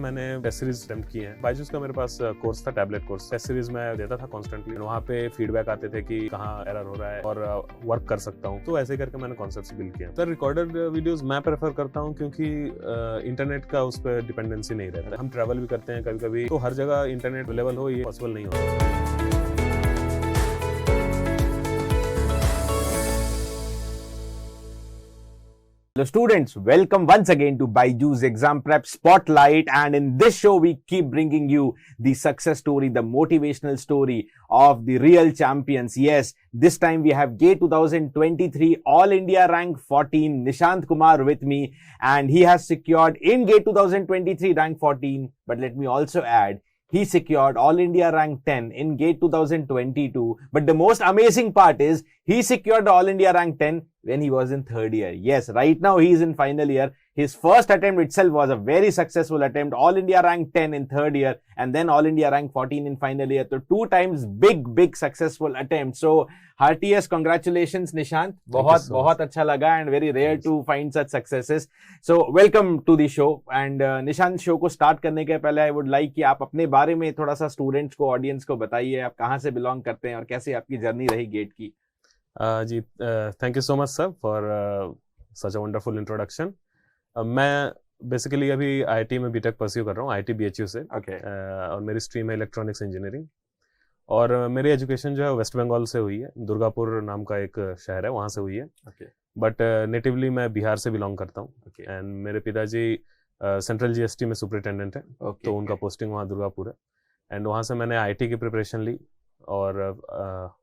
मैंने test series attempt किए हैं। बायजूस का मेरे पास कोर्स था, टैबलेट कोर्स। टेस्ट सीरीज मैं देता था कॉन्स्टेंटली। वहाँ पे फीडबैक आते थे कि कहाँ एरर हो रहा है और वर्क कर सकता हूँ। तो ऐसे करके मैंने कॉन्सेप्ट्स बिल्ड किए। सर रिकॉर्डेड वीडियोस मैं प्रेफर करता हूँ क्योंकि इंटरनेट का उस पर डिपेंडेंसी नहीं रहता। हम ट्रैवल भी करते हैं कभी कभी, तो हर जगह इंटरनेट अवेलेबल हो ये पॉसिबल नहीं होता। Hello students, welcome once again to Byju's Exam Prep Spotlight, and in this show we keep bringing you the success story, the motivational story of the real champions. Yes, this time we have GATE 2023 All India rank 14 Nishant Kumar with me, and he has secured in GATE 2023 rank 14, but let me also add, he secured All India rank 10 in GATE 2022. But the most amazing part is he secured All India rank 10 when he was in third year. Yes, right now he is in final year. His first attempt itself was a very successful attempt. All India rank 10 in third year and then All India rank 14 in final year. So two times big successful attempt. So heartiest congratulations Nishant. बहुत अच्छा लगा and very rare to find such successes. So welcome to the show. And Nishant, show को start करने के पहले I would like कि आप अपने बारे में थोड़ा सा स्टूडेंट्स को, ऑडियंस को बताइए, आप कहाँ से बिलोंग करते हैं और कैसे आपकी जर्नी रही गेट की। जी, thank you so much sir for such a wonderful introduction. मैं बेसिकली अभी आईआईटी में बीटेक परस्यू कर रहा हूँ, आईआईटी बीएचयू से। और मेरी स्ट्रीम है इलेक्ट्रॉनिक्स इंजीनियरिंग। और मेरी एजुकेशन जो है वेस्ट बंगाल से हुई है, दुर्गापुर नाम का एक शहर है, वहाँ से हुई है। बट नेटिवली मैं बिहार से बिलोंग करता हूँ। एंड मेरे पिताजी सेंट्रल जीएसटी में सुपरिटेंडेंट है, तो उनका पोस्टिंग वहाँ दुर्गापुर है। एंड वहाँ से मैंने आईआईटी की प्रिपरेशन ली और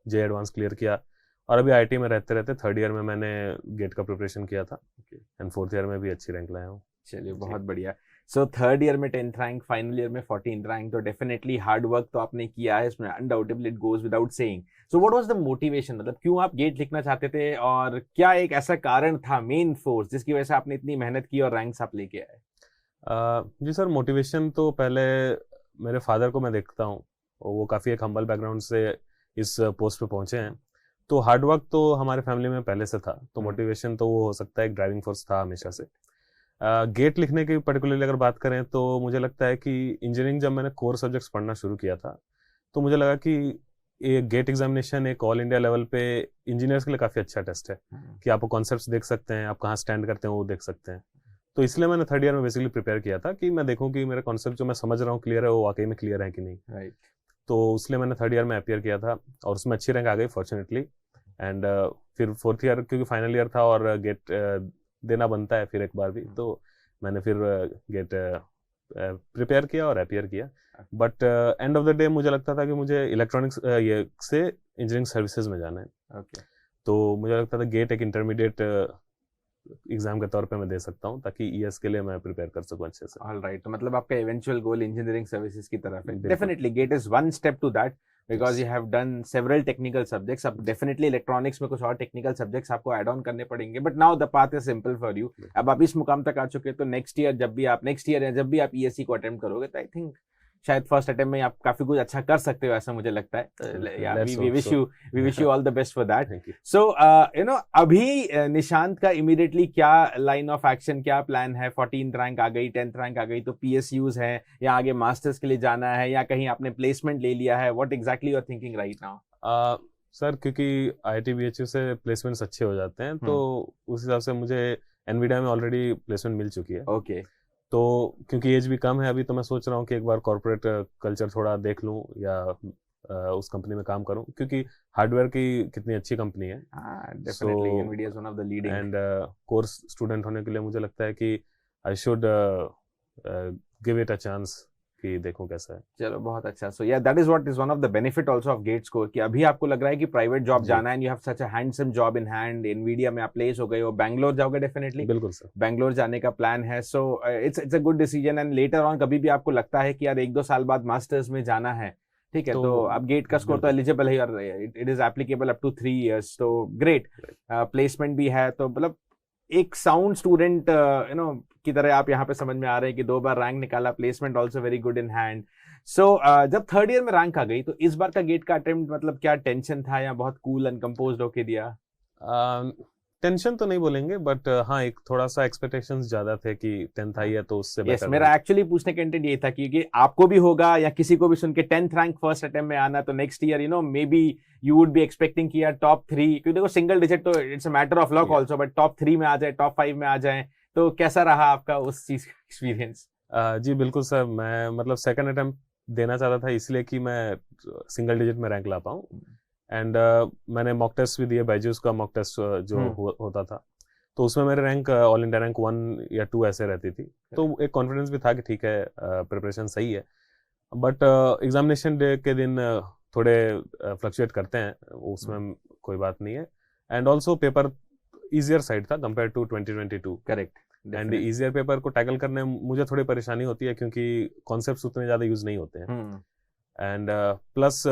जे एडवांस क्लियर किया। और अभी आईआईटी में रहते रहते थर्ड ईयर में मैंने गेट का प्रिपरेशन किया था एंड फोर्थ ईयर में भी अच्छी रैंक लाया हूँ। चलिए बहुत बढ़िया। सो थर्ड ईयर में 10th रैंक, फाइनल ईयर में 14th रैंक, तो डेफिनेटली हार्ड वर्क तो आपने किया है इसमें, undoubtedly it goes without saying. So what was the motivation, मतलब क्यों आप गेट लिखना चाहते थे और क्या एक ऐसा कारण था, मेन फोर्स, जिसकी वजह से आपने इतनी मेहनत की और रैंक्स आप लेके आए? जी सर, मोटिवेशन तो पहले मेरे फादर को मैं देखता हूँ, वो काफ़ी एक हम्बल बैकग्राउंड से इस पोस्ट पे पहुंचे हैं। तो हार्ड वर्क तो हमारे फैमिली में पहले से था, तो मोटिवेशन तो वो हो सकता है एक ड्राइविंग फोर्स था हमेशा से। गेट लिखने की पर्टिकुलरली अगर बात करें तो मुझे लगता है कि इंजीनियरिंग जब मैंने कोर सब्जेक्ट्स पढ़ना शुरू किया था तो मुझे लगा कि ये गेट एग्जामिनेशन एक ऑल इंडिया लेवल पे इंजीनियर्स के लिए काफ़ी अच्छा टेस्ट है कि आप कॉन्सेप्ट्स देख सकते हैं, आप कहाँ स्टैंड करते हैं वो देख सकते हैं। तो इसलिए मैंने थर्ड ईयर में बेसिकली प्रिपेयर किया था कि मैं देखूँ कि मेरे कॉन्सेप्ट जो मैं समझ रहा हूँ क्लियर है, वो वाकई में क्लियर है कि नहीं। राइट। तो इसलिए मैंने थर्ड ईयर में अपीयर किया था और उसमें अच्छी रैंक आ गई फॉर्चुनेटली। एंड फिर फोर्थ ईयर क्योंकि फाइनल ईयर था और गेट देना बनता है फिर एक बार भी, तो मैंने फिर गेट प्रिपेयर किया और अपीयर किया। But end of the day मुझे लगता था कि मुझे इलेक्ट्रॉनिक्स ये से इंजीनियरिंग सर्विसेज में जाना है। तो मुझे लगता था गेट एक इंटरमीडिएट एग्जाम के तौर पे मैं दे सकता हूँ ताकि ईएस के लिए मैं प्रिपेयर कर सकूं अच्छे से। ऑलराइट, तो मतलब आपका इवेंचुअल गोल इंजीनियरिंग सर्विसेज की तरफ है। Definitely GATE is one step to that because you have done several technical subjects. अब डेफिनेटली इलेक्ट्रॉनिक्स में कुछ और टेक्निकल सब्जेक्ट्स आपको ऐड ऑन करने पड़ेंगे, but now the path is simple for you. अब आप इस मुकाम तक आ चुके, तो नेक्स्ट ईयर जब भी आप ईएससी को अटेम्प्ट करोगे तो आई थिंक शायद फर्स्ट अटेम्प्ट में आप काफी कुछ अच्छा कर सकते हो, ऐसा मुझे लगता है। We wish you all the best for that. So you know, अभी निशांत का इमीडिएटली क्या लाइन ऑफ एक्शन, क्या प्लान है? 14th रैंक आ गई, 10th रैंक आ गई, तो पीएसयूज है या आगे मास्टर्स के लिए जाना है या कहीं आपने प्लेसमेंट ले लिया है? What exactly you are thinking right now? Sir क्योंकि आईआईटी बीएचयू से प्लेसमेंट्स अच्छे हो जाते हैं, तो उस हिसाब से मुझे एनवीडिया में ऑलरेडी प्लेसमेंट मिल चुकी है। ओके। तो क्योंकि एज भी कम है अभी, तो मैं सोच रहा हूँ कि एक बार कॉर्पोरेट कल्चर थोड़ा देख लूँ या उस कंपनी में काम करूँ, क्योंकि हार्डवेयर की कितनी अच्छी कंपनी है। Definitely NVIDIA is one of the leading and course student होने के लिए मुझे लगता है कि I should give it a chance कि देखूं कैसा है। चलो बहुत अच्छा। So yeah that is what is one of the benefit also of GATE score, कि अभी आपको लग रहा है कि प्राइवेट जॉब जाना है and you have such a handsome job in hand, Nvidia में आप प्लेस हो गए हो, बैंगलोर जाओगे डेफिनेटली? बिल्कुल सर, बैंगलोर जाने का प्लान है। So it's a good decision. And later on कभी भी आपको लगता है कि यार 1-2 साल बाद मास्टर्स में जाना है, ठीक है, तो अब गेट का स्कोर तो एलिजिबल है और it is applicable up to 3 years, तो ग्रेट। प्लेसमेंट भी है, तो मतलब एक साउंड स्टूडेंट यू नो की तरह आप यहाँ पे समझ में आ रहे हैं कि 2 बार रैंक निकाला, placement also very good in hand. So जब थर्ड ईयर में रैंक आ गई तो इस बार का गेट का अटेम्प्ट, मतलब क्या टेंशन था या बहुत कूल अनकंपोज्ड होके दिया? टेंशन तो नहीं बोलेंगे, बट हाँ एक थोड़ा सा एक्सपेक्टेशंस ज्यादा थे कि 10th आई है तो उससे यस, बेटर मेरा एक्चुअली पूछने का इंटेंट ये था कि आपको भी होगा या किसी को भी सुन के 10th रैंक फर्स्ट अटेम्प्ट में आना, तो next year may be you would be expecting कि यार टॉप 3, क्योंकि देखो सिंगल डिजिट तो it's a matter of luck also, but top 3 में आ जाए, टॉप 5 में आ जाए, तो कैसा रहा आपका उस चीज का एक्सपीरियंस? जी बिल्कुल सर, मैं मतलब सेकंड अटेम्प्ट देना चाहता था इसलिए कि मैं सिंगल डिजिट में रैंक ला पाऊँ। एंड मैंने मॉक टेस्ट भी दिए, बायजूस का मॉक टेस्ट जो होता था, तो उसमें मेरे रैंक ऑल इंडिया रैंक 1 या 2 ऐसे रहती थी, तो एक कॉन्फिडेंस भी था कि ठीक है प्रिपरेशन सही है। बट एग्जामिनेशन डे के दिन थोड़े फ्लक्चुएट करते हैं, उसमें कोई बात नहीं है। And also paper easier side था compare to 2022। Correct. And easier paper को टैकल करने में मुझे थोड़ी परेशानी होती है क्योंकि कॉन्सेप्ट्स उतने ज्यादा यूज नहीं होते हैं। एंड प्लस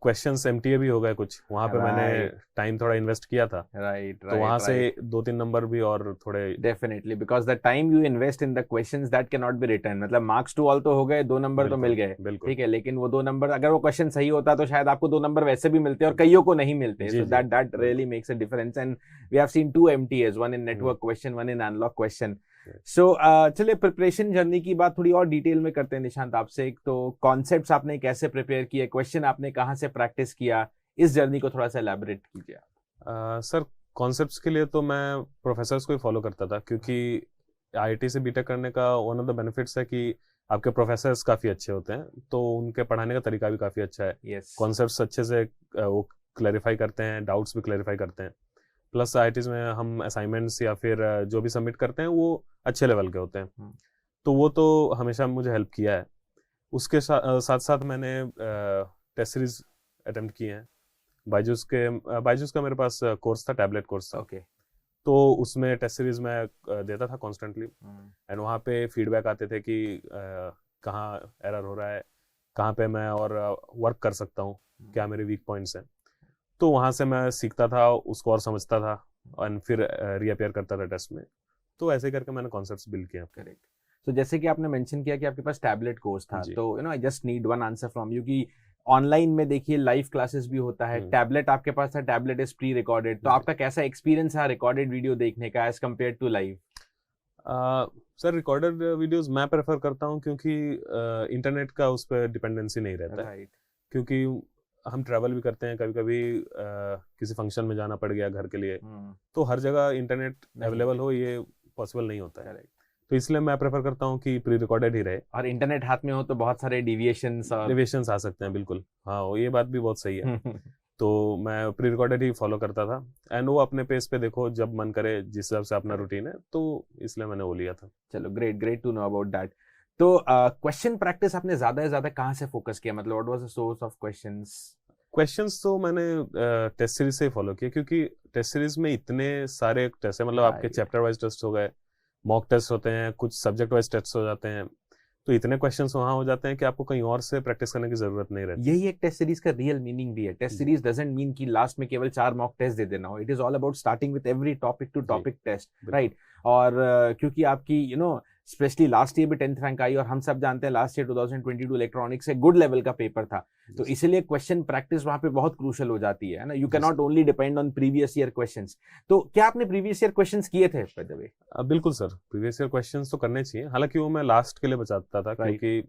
क्वेश्चंस एमटीए भी हो गए कुछ, वहां पे मैंने टाइम थोड़ा इन्वेस्ट किया था, तो वहां से 2-3 नंबर भी और थोड़े definitely, because the time you invest in the questions that can not be return, मतलब मार्क्स टू ऑल तो हो गए, 2 नंबर तो मिल गए, ठीक है, लेकिन वो 2 नंबर अगर वो क्वेश्चन सही होता तो शायद आपको 2 नंबर वैसे भी मिलते और कईयों को नहीं मिलते, so that really makes a difference. And we have seen 2 MTAs, one in network question, one in unlock question. So चलिए प्रिपरेशन जर्नी की बात थोड़ी और डिटेल में करते हैं निशांत आपसे। एक तो कॉन्सेप्ट्स आपने कैसे प्रिपेयर किए, क्वेश्चन आपने कहाँ से प्रैक्टिस किया, इस जर्नी को थोड़ा सा एलैबोरेट कीजिए आप। सर कॉन्सेप्ट्स के लिए तो मैं प्रोफेसर्स को ही फॉलो करता था, क्योंकि आईआईटी से बीटेक करने का वन ऑफ द बेनिफिट्स है कि आपके प्रोफेसर्स काफी अच्छे होते हैं, तो उनके पढ़ाने का तरीका भी काफी अच्छा है। कॉन्सेप्ट्स अच्छे से वो क्लैरिफाई करते हैं, डाउट्स भी क्लैरिफाई करते हैं। प्लस आईआईटीज में हम असाइनमेंट्स या फिर जो भी सबमिट करते हैं वो अच्छे लेवल के होते हैं, तो वो तो हमेशा मुझे हेल्प किया है। उसके साथ साथ मैंने टेस्ट सीरीज अटेम्प्ट किए हैं। बायजूस का मेरे पास कोर्स था, टैबलेट कोर्स था, तो उसमें टेस्ट सीरीज में देता था कॉन्स्टेंटली। एंड वहाँ पे फीडबैक आते थे कि कहाँ एरर हो रहा है, कहाँ पे मैं और वर्क कर सकता हूँ, क्या मेरे वीक पॉइंट्स हैं, तो वहाँ से मैं सीखता था, उसको और समझता था, और फिर रीअपियर करता था टेस्ट में। तो ऐसे करके मैंने कॉन्सेप्ट्स बिल्ड किया। करेक्ट। तो जैसे कि आपने मेंशन किया कि आपके पास टैबलेट कोर्स था, तो I just need one answer from you कि ऑनलाइन में देखिए लाइव क्लासेस भी होता है, टैबलेट आपके पास था, टैबलेट इज प्री रिकॉर्डेड, तो आपका कैसा एक्सपीरियंस है रिकॉर्डेड वीडियो देखने का as compared to live? Sir recorded videos मैं प्रेफर करता हूँ, क्योंकि इंटरनेट का उस पर डिपेंडेंसी नहीं रहता है, क्योंकि हम ट्रैवल भी करते हैं, कभी कभी किसी फंक्शन में जाना पड़ गया घर के लिए, तो हर जगह इंटरनेट अवेलेबल हो ये पॉसिबल नहीं होता है, तो इसलिए मैं प्रेफर करता हूँ कि प्री रिकॉर्डेड ही रहे। और इंटरनेट हाथ में हो तो बहुत सारे डेविएशंस आ सकते हैं, बिल्कुल हाँ, ये बात भी बहुत सही है। तो मैं प्री रिकॉर्डेड ही फॉलो करता था, एंड वो अपने पेस पे देखो, जब मन करे जिस हिसाब से अपना रूटीन है, तो इसलिए मैंने वो लिया था। चलो great to know about that. तो क्वेश्चन प्रैक्टिस आपने ज्यादा से ज्यादा कहाँ से फोकस किया, मतलब what was the source of questions तो मैंने टेस्ट सीरीज से फॉलो किया, क्योंकि टेस्ट सीरीज में इतने सारे टेस्ट है, मतलब आपके चैप्टर वाइज टेस्ट हो गए, मॉक टेस्ट होते हैं, कुछ सब्जेक्ट वाइज टेस्ट हो जाते हैं, तो इतने क्वेश्चंस वहां हो जाते हैं कि आपको कहीं और से प्रैक्टिस करने की जरूरत नहीं रहती। यही एक टेस्ट सीरीज का रियल मीनिंग भी है। टेस्ट सीरीज डजंट मीन कि लास्ट में केवल 4 मॉक टेस्ट दे देना हो, it is all about starting with every topic to topic test, right. और क्योंकि आपकी स्पेशली लास्ट ईयर भी 10th रैंक आई, और हम सब जानते हैं लास्ट ईयर 2022 इलेक्ट्रॉनिक्स एक गुड लेवल का पेपर था, तो इसलिए क्वेश्चन प्रैक्टिस वहां पे बहुत क्रूशियल हो जाती है ना। You can not only depend on previous year questions. तो क्या आपने प्रीवियस ईयर क्वेश्चंस किए थे बाय द वे? बिल्कुल सर, प्रीवियस ईयर क्वेश्चंस तो करने चाहिए, हालांकि वो मैं लास्ट के लिए बचाता था, क्योंकि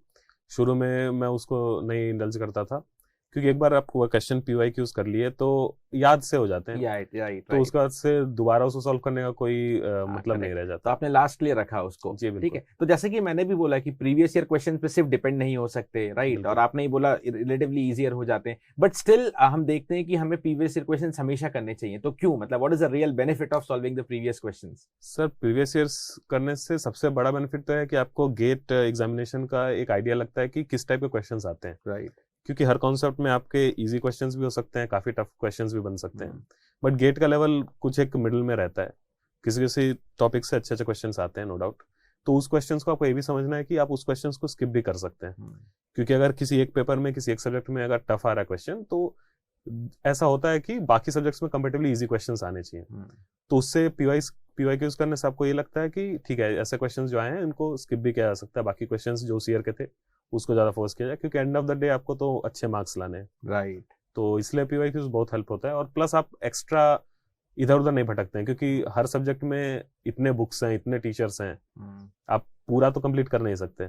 शुरू में मैं उसको नहीं इंडल्ज करता था, क्योंकि एक बार आप क्वेश्चन PYQs कर लिए तो याद से हो जाते हैं, तो उसके बाद से दोबारा उसको सॉल्व करने का कोई मतलब नहीं रह जाता, तो आपने लास्ट के लिए रखा उसको, ठीक है। तो जैसे कि मैंने भी बोला कि प्रीवियस ईयर क्वेश्चन पे सिर्फ डिपेंड नहीं हो सकते, राइट, और आपने ही बोला रिलेटिवली इजियर हो जाते हैं, बट स्टिल हम देखते हैं कि हमें प्रीवियस ईयर क्वेश्चन हमेशा करने चाहिए, तो क्यों, मतलब what is the real benefit of solving the previous questions? Sir previous year करने से सबसे बड़ा बेनिफिट तो है कि आपको गेट एग्जामिनेशन का एक आइडिया लगता है कि किस टाइप के क्वेश्चंस आते हैं, राइट, क्योंकि हर कॉन्सेप्ट में आपके इजी क्वेश्चंस भी हो सकते हैं, काफी टफ क्वेश्चंस भी बन सकते हैं, बट गेट का लेवल कुछ एक मिडिल में रहता है, किसी किसी टॉपिक से अच्छे अच्छे क्वेश्चंस आते हैं, नो डाउट, तो उस क्वेश्चंस को आपको ये भी समझना है कि आप उस क्वेश्चंस को स्किप भी कर सकते हैं, क्योंकि अगर किसी एक पेपर में किसी एक सब्जेक्ट में अगर टफ आ रहा है क्वेश्चन, तो ऐसा होता है कि बाकी सब्जेक्ट्स में कंपेरेटिवली इजी क्वेश्चंस आने चाहिए, तो उससे PYQs करने से आपको ये लगता है कि ठीक है, ऐसे क्वेश्चंस जो आए हैं इनको स्किप भी किया जा सकता है, बाकी क्वेश्चंस जो उस ईयर के थे उसको ज्यादा फोकस किया जाए, क्योंकि एंड ऑफ द डे आपको तो अच्छे मार्क्स लाने हैं, राइट, तो इसलिए PYQs बहुत हेल्प होता है। और प्लस आप एक्स्ट्रा इधर उधर नहीं भटकते हैं, क्योंकि हर सब्जेक्ट में इतने बुक्स हैं, इतने टीचर्स हैं, आप पूरा तो कंप्लीट कर नहीं सकते।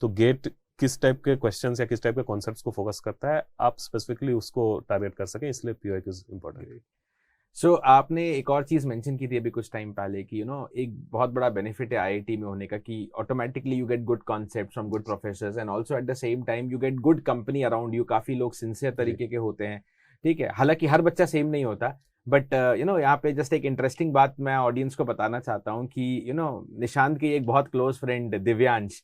तो गेट किस टाइप के क्वेश्चंस या किस टाइप के कॉन्सेप्ट्स को फोकस करता है, आप स्पेसिफिकली उसको टारगेट कर सकें, इसलिए पीओक्यूज इंपॉर्टेंट है। सो आपने एक और चीज मेंशन की थी अभी कुछ टाइम पहले कि एक बहुत बड़ा बेनिफिट है आईआईटी में होने का कि automatically you get good concept from good professors and also at the same time you get good company around you. काफी लोग सिंसियर तरीके के होते हैं, ठीक है। हालांकि हर बच्चा सेम नहीं होता, बट यहाँ पे जस्ट एक इंटरेस्टिंग बात मैं ऑडियंस को बताना चाहता हूँ कि निशांत की एक बहुत क्लोज फ्रेंड दिव्यांश,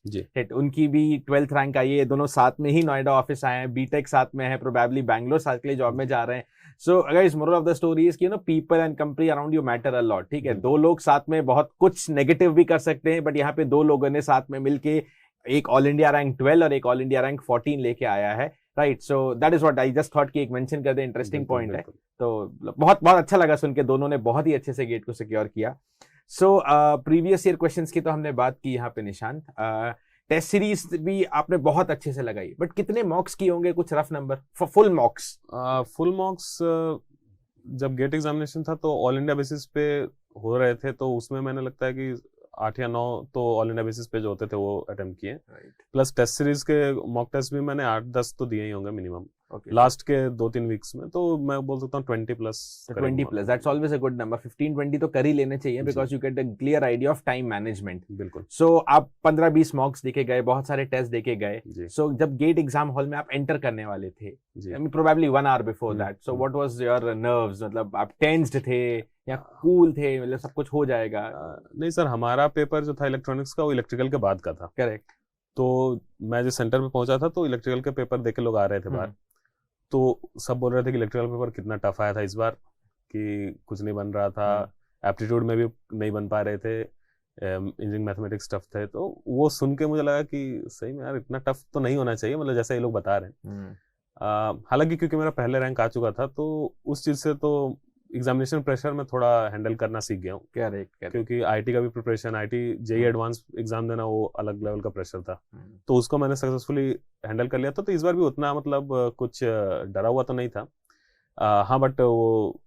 उनकी भी 12th रैंक आई है। दोनों साथ में ही नोएडा ऑफिस आए हैं, बीटेक साथ में है, प्रोबेबली बैंगलोर साथ के लिए जॉब में जा रहे हैं। सो अगर moral of the story is कि people and company around you matter a lot, ठीक है। दो लोग साथ में बहुत कुछ नेगेटिव भी कर सकते हैं, बट यहाँ पे दो लोगों ने साथ में मिलके एक ऑल इंडिया रैंक 12 और एक ऑल इंडिया रैंक 14 लेके आया है, right. So that is what I just thought कि एक मेंशन कर दे, इंटरेस्टिंग पॉइंट है। तो बहुत बहुत अच्छा लगा सुन के, दोनों ने बहुत ही अच्छे से गेट को सिक्योर किया। सो प्रीवियस ईयर क्वेश्चंस की तो हमने बात की यहाँ पे निशांत। टेस्ट सीरीज भी आपने बहुत अच्छे से लगाई, बट कितने मॉक्स किए होंगे, कुछ रफ नंबर फुल मॉक्स? फुल मॉक्स जब गेट एग्जामिनेशन था तो ऑल इंडिया बेसिस पे हो रहे थे, तो उसमें मैंने लगता है कि 8 या 9 तो ऑल इंडिया बेसिस पे जो होते थे वो अटेम्प्ट किए। प्लस टेस्ट सीरीज के मॉक टेस्ट भी मैंने 8-10 तो दिए ही होंगे मिनिमम लास्ट के 2-3 वीक्स में। तो मैं बोल सकता हूँ 20 plus. 20 plus, that's always a good number. 15-20 तो कर ही लेने चाहिए, because you get a clear idea of time management. बिल्कुल। सो आप 15-20 मॉक्स देखे गए, बहुत सारे टेस्ट देखे गए। सो जब गेट एग्जाम हॉल में आप एंटर करने वाले थे, probably 1 hour before that, so what was your nerves? मतलब आप टेंस्ड थे या कूल थे, मतलब सब कुछ हो जाएगा? नहीं सर, हमारा पेपर जो था इलेक्ट्रॉनिक्स का वो इलेक्ट्रिकल के बाद का था। करेक्ट। तो मैं जो सेंटर पे पहुंचा था तो इलेक्ट्रिकल के पेपर देख के लोग आ रहे थे बाहर, तो सब बोल रहे थे कि इलेक्ट्रिकल पेपर कितना टफ आया था इस बार, कि कुछ नहीं बन रहा था। एप्टीट्यूड में भी नहीं बन पा रहे थे, इंजीनियरिंग मैथमेटिक्स टफ थे। तो वो सुन के मुझे लगा कि सही में यार इतना टफ तो नहीं होना चाहिए, मतलब जैसा ये लोग बता रहे हैं। हालांकि क्योंकि मेरा पहले रैंक आ चुका था तो उस चीज से तो एग्जामिनेशन प्रेशर में थोड़ा हैंडल करना सीख गया हूँ। क्योंकि आईटी का भी preparation, IIT JEE advance exam देना, वो अलग लेवल का प्रेशर था, तो उसको मैंने सक्सेसफुली हैंडल कर लिया था। तो इस बार भी उतना मतलब कुछ डरा हुआ तो नहीं था। हाँ, बट वो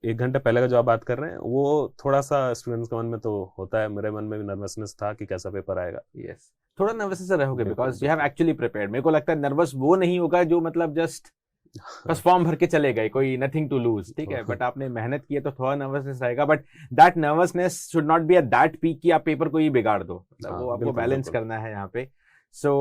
1 घंटे पहले का जो आप बात कर रहे हैं वो थोड़ा सा स्टूडेंट्स के मन में तो होता है। मेरे मन में भी नर्वसनेस था कि कैसा पेपर आएगा। यस, थोड़ा नर्वस रहोगे because you have actually prepared. मेरे को लगता है नर्वस वो नहीं होगा जो मतलब जस्ट बस फॉर्म भर के चले गए, कोई नथिंग टू लूज, ठीक है। बट आपने मेहनत की है तो थोड़ा नर्वसनेस रहेगा, but that nervousness should not be at that peak कि आप पेपर को ही बिगाड़ दो। वो आपको बैलेंस करना है यहाँ पे। सो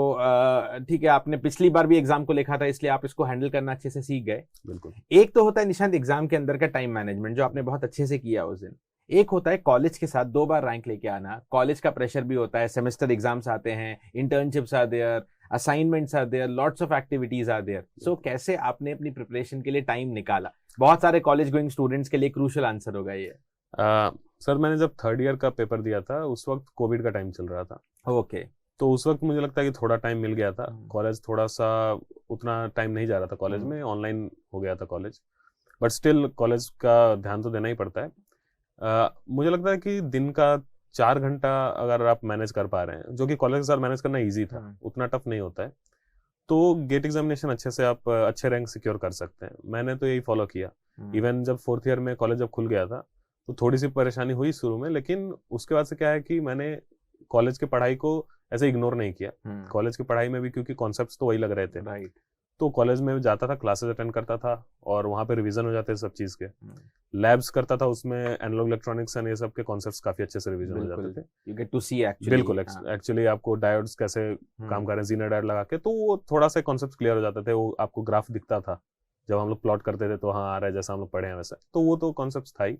ठीक है, आपने पिछली बार भी एग्जाम को लिखा था, इसलिए आप इसको हैंडल करना अच्छे से सीख गए। बिल्कुल। एक तो होता है निशांत एग्जाम के अंदर का टाइम मैनेजमेंट, जो आपने बहुत अच्छे से किया उस दिन। एक होता है कॉलेज के साथ 2 बार रैंक लेके आना। कॉलेज का प्रेशर भी होता है, सेमेस्टर एग्जाम्स आते हैं, internships are there, assignments are there, lots of activities are there. So कैसे आपने अपनी प्रिपरेशन के लिए टाइम निकाला? बहुत सारे कॉलेज गोइंग स्टूडेंट्स के लिए क्रूशियल आंसर होगा ये। सर मैंने जब 3rd ईयर का पेपर दिया था उस वक्त कोविड का टाइम चल रहा था। ओके। तो उस वक्त मुझे लगता है कि थोड़ा टाइम मिल गया था। कॉलेज थोड़ा सा उतना टाइम नहीं जा रहा था कॉलेज में, ऑनलाइन हो गया था कॉलेज, बट स्टिल कॉलेज का ध्यान तो देना ही पड़ता है। मुझे लगता है कि दिन का 4 घंटा अगर आप मैनेज कर पा रहे हैं, जो कि कॉलेज के साथ मैनेज करना इजी था, उतना टफ नहीं होता है, तो गेट एग्जामिनेशन अच्छे से आप अच्छे रैंक सिक्योर कर सकते हैं। मैंने तो यही फॉलो किया। इवन जब 4th ईयर में कॉलेज जब खुल गया था तो थोड़ी सी परेशानी हुई शुरू में, लेकिन उसके बाद से क्या है कि मैंने कॉलेज की पढ़ाई को ऐसे इग्नोर नहीं किया। कॉलेज की पढ़ाई में भी क्योंकि कॉन्सेप्ट्स तो वही लग रहे थे, राइट। तो कॉलेज में जाता था, क्लासेस अटेंड करता था और वहाँ पे रिवीजन हो जाते थे सब चीज़ के। लैब्स करता था, उसमें एनालॉग इलेक्ट्रॉनिक्स एंड ये सब के कॉन्सेप्ट्स काफी अच्छे से रिवीजन हो जाते थे। You get to see actually. बिल्कुल, एक्चुअली आपको डायोड्स कैसे काम कर रहे हैं, जीना डायोड लगा के, तो वो थोड़ा सा कॉन्सेप्ट क्लियर हो जाते थे। वो आपको ग्राफ दिखता था जब हम लोग प्लॉट करते थे, तो हाँ आ रहा है जैसा हम लोग पढ़े हैं वैसा, तो वो तो कॉन्सेप्ट था ही।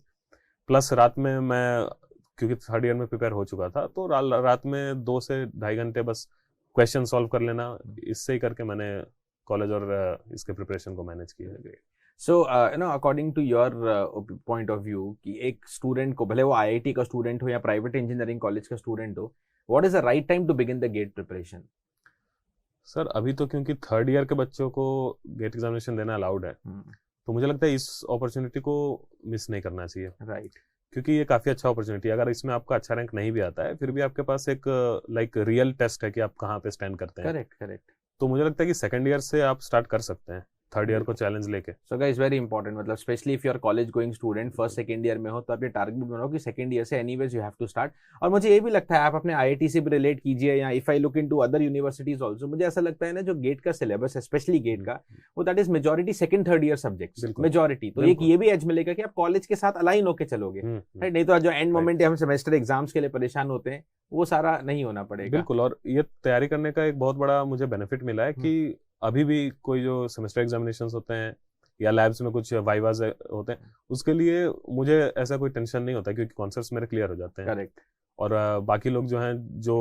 प्लस रात में मैं क्योंकि 3rd ईयर में प्रिपेयर हो चुका था, तो रात में 2 से 2.5 घंटे बस क्वेश्चन सॉल्व कर लेना, इससे ही करके मैंने कॉलेज और इसके प्रिपरेशन को मैनेज किया। So according to your point of view कि एक स्टूडेंट को, भले वो आईआईटी का स्टूडेंट हो या प्राइवेट इंजीनियरिंग कॉलेज का स्टूडेंट हो, what is the right time to begin the GATE preparation? Sir अभी तो क्योंकि 3rd ईयर के बच्चों को गेट एग्जामिनेशन देना अलाउड है, तो मुझे लगता है इस अपॉर्चुनिटी को मिस नहीं करना चाहिए। राइट। क्योंकि ये काफी अच्छा अपॉर्चुनिटी है। अगर इसमें आपका अच्छा रैंक नहीं भी आता है, फिर भी आपके पास एक लाइक रियल टेस्ट है कि आप कहाँ पे स्टैंड करते हैं। करेक्ट। तो मुझे लगता है कि 2nd ईयर से आप स्टार्ट कर सकते हैं, थर्ड ईयर को चैलेंज लेके। सो गाइस वेरी इंपॉर्टेंट, मतलब specially if you are college going student, first second year में हो तो अपने टारगेट बनाओ कि सेकंड ईयर से anyways you have to start. और मुझे ये भी लगता है आप अपने आईआईटी से भी रिलेट कीजिए, या if I look into other universities also, मुझे ऐसा लगता है ना जो गेट का सिलेबस है, स्पेशली गेट का, वो that is majority second third year subjects, majority. तो एक ये भी एज मिलेगा कि आप कॉलेज के साथ अलाइन होकर चलोगे, राइट? नहीं तो जो एंड मोमेंट हम सेमेस्टर एग्जाम्स के लिए परेशान होते हैं, वो सारा नहीं होना पड़ेगा। बिल्कुल। और ये तैयारी करने का एक बहुत बड़ा मुझे बेनिफिट मिला है कि अभी भी कोई जो सेमेस्टर एग्जामिनेशंस होते हैं या लैब्स में कुछ वाइवाज होते हैं, उसके लिए मुझे ऐसा कोई टेंशन नहीं होता क्योंकि कॉन्सेप्ट्स मेरे क्लियर हो जाते हैं। करेक्ट। और बाकी लोग जो हैं जो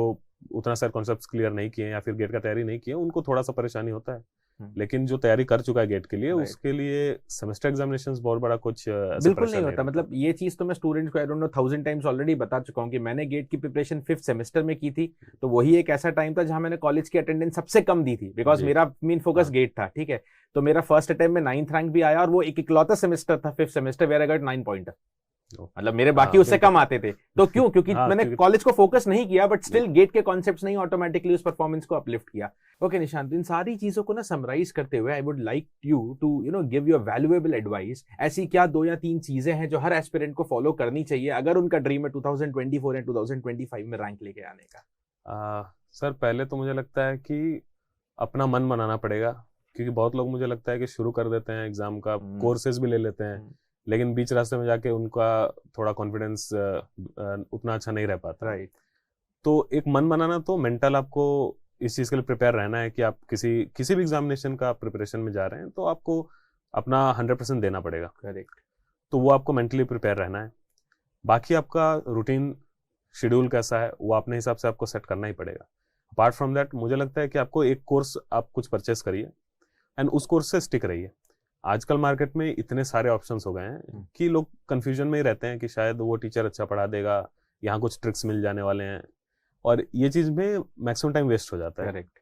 उतना सारे कॉन्सेप्ट्स क्लियर नहीं किए या फिर गेट का तैयारी नहीं किए, उनको थोड़ा सा परेशानी होता है। लेकिन जो तैयारी कर चुका है गेट के लिए, उसके लिए सेमेस्टर एग्जामिनेशंस बहुत बड़ा कुछ बिल्कुल नहीं होता। मतलब ये चीज तो मैं स्टूडेंट्स को I don't know 1000 times already बता चुका हूँ कि मैंने गेट की प्रिपरेशन 5th सेमेस्टर में की थी, तो वही एक ऐसा टाइम था जहां मैंने कॉलेज की अटेंडेंस सबसे कम दी थी, बिकॉज मेरा मेन फोकस गेट था, ठीक है? तो मेरा फर्स्ट अटेम्प्ट में 9th रैंक भी आया, और वो एक इकलौता सेमेस्टर था 5th semester where I got 9 pointer. मतलब मेरे बाकी उससे कम आते थे। तो क्यों? क्योंकि मैंने कॉलेज को फोकस नहीं किया, बट स्टिल गेट के कॉन्सेप्ट्स नहीं ऑटोमेटिकली उस परफॉर्मेंस को अपलिफ्ट किया। ओके निशांत, इन सारी चीजों को ना समराइज करते हुए I would like you to give your valuable advice. ऐसी क्या 2 या 3 चीजें हैं जो हर एस्पिरेंट को फॉलो करनी चाहिए अगर उनका ड्रीम है 2024 या 2025 में रैंक लेके आने का? सर पहले तो मुझे लगता है कि अपना मन बनाना पड़ेगा, क्योंकि बहुत लोग मुझे लगता है कि शुरू कर देते हैं एग्जाम का, कोर्सेज भी ले लेते हैं, लेकिन बीच रास्ते में जाके उनका थोड़ा कॉन्फिडेंस उतना अच्छा नहीं रह पाता। राइट। तो एक मन बनाना, तो मेंटल आपको इस चीज के लिए प्रिपेयर रहना है कि आप किसी भी एग्जामिनेशन का प्रिपरेशन में जा रहे हैं तो आपको अपना 100% देना पड़ेगा। करेक्ट। तो वो आपको मेंटली प्रिपेयर रहना है। बाकी आपका रूटीन शेड्यूल कैसा है वो अपने हिसाब से आपको सेट करना ही पड़ेगा। अपार्ट फ्रॉम दैट मुझे लगता है कि आपको एक कोर्स आप कुछ परचेस करिए एंड उस कोर्स से स्टिक रहिए। आजकल मार्केट में इतने सारे ऑप्शंस हो गए हैं कि लोग कंफ्यूजन में ही रहते हैं कि शायद वो टीचर अच्छा पढ़ा देगा, यहाँ कुछ ट्रिक्स मिल जाने वाले हैं, और ये चीज में मैक्सिमम टाइम वेस्ट हो जाता है। करेक्ट।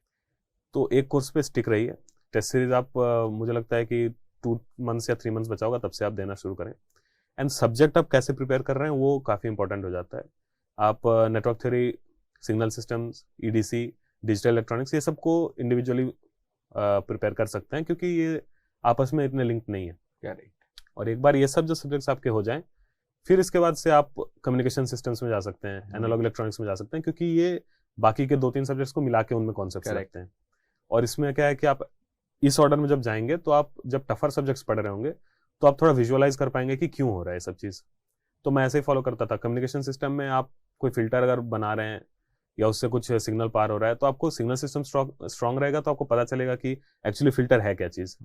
तो एक कोर्स पे स्टिक रहिए। टेस्ट सीरीज आप मुझे लगता है कि 2 मंथ्स या 3 मंथ्स बचा होगा तब से आप देना शुरू करें। एंड सब्जेक्ट आप कैसे प्रिपेयर कर रहे हैं वो काफी इंपॉर्टेंट हो जाता है। आप network theory, signal systems, EDC, digital electronics, ये सबको इंडिविजुअली प्रिपेयर कर सकते हैं क्योंकि ये आपस में इतने लिंक नहीं है। करेक्ट। और एक बार ये सब जो सब्जेक्ट्स आपके हो जाएं, फिर इसके बाद से आप कम्युनिकेशन सिस्टम्स में जा सकते हैं, एनालॉग इलेक्ट्रॉनिक्स में जा सकते हैं, क्योंकि ये बाकी के 2-3 सब्जेक्ट्स को मिला के उनमें कॉन्सेप्ट्स रखते हैं। और इसमें क्या है कि आप इस ऑर्डर में जब जाएंगे तो आप जब टफर सब्जेक्ट्स पढ़ रहे होंगे तो आप थोड़ा विजुअलाइज कर पाएंगे कि क्यों हो रहा है ये सब चीज़। तो मैं ऐसे ही फॉलो करता था। कम्युनिकेशन सिस्टम में आप कोई फिल्टर अगर बना रहे हैं या उससे कुछ सिग्नल पार हो रहा है तो आपको सिग्नल सिस्टम स्ट्रांग रहेगा तो आपको पता चलेगा कि एक्चुअली फिल्टर है क्या चीज़,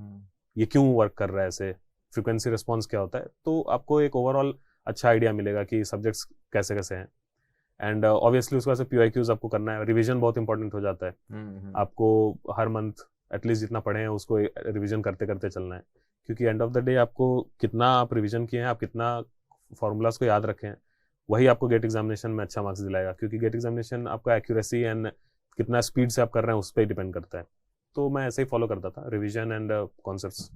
ये क्यों वर्क कर रहा है, ऐसे फ्रीक्वेंसी रिस्पॉन्स क्या होता है। तो आपको एक ओवरऑल अच्छा आइडिया मिलेगा कि सब्जेक्ट्स कैसे कैसे हैं। एंड ऑब्वियसली उसके बाद से PYQs आपको करना है। रिवीजन बहुत इंपॉर्टेंट हो जाता है। आपको हर मंथ एटलीस्ट जितना पढ़े हैं उसको रिवीजन करते करते चलना है, क्योंकि एंड ऑफ द डे आपको कितना आप रिवीजन किए हैं, आप कितना फॉर्मूलाज को याद रखें, वही आपको गेट एग्जामिनेशन में अच्छा मार्क्स दिलाएगा। क्योंकि गेट एग्जामिनेशन आपका एक्यूरेसी एंड कितना स्पीड से आप कर रहे हैं उस पर डिपेंड करता है। तो मैं ऐसे ही फॉलो करता था, revision and concepts.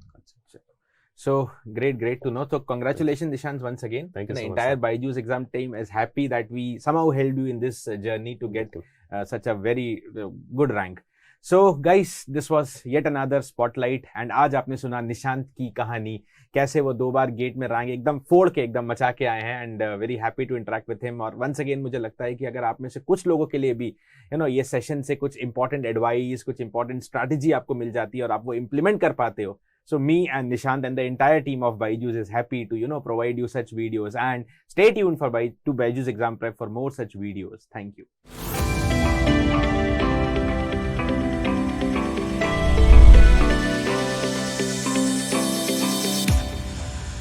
So great to know. So congratulations, Nishant, once again. Thank you so much. The entire BYJU'S exam team is happy that we somehow helped you in this journey to get such a very good rank. So guys, this was yet another spotlight, and आज आपने सुना निशांत की कहानी, कैसे वो 2 बार gate में rank एकदम फोड़ के एकदम मचा के आए हैं, and very happy to interact with him. और वंस अगेन मुझे लगता है कि अगर आप में से कुछ लोगों के लिए भी ये सेशन से कुछ इंपॉर्टेंट एडवाइस, कुछ इंपॉर्टेंट स्ट्रैटेजी आपको मिल जाती है और आप वो इम्प्लीमेंट कर पाते हो, so me and Nishant and the entire team of BYJU'S is happy to provide you such videos, and stay tuned for BYJU'S exam prep for more such videos. Thank you.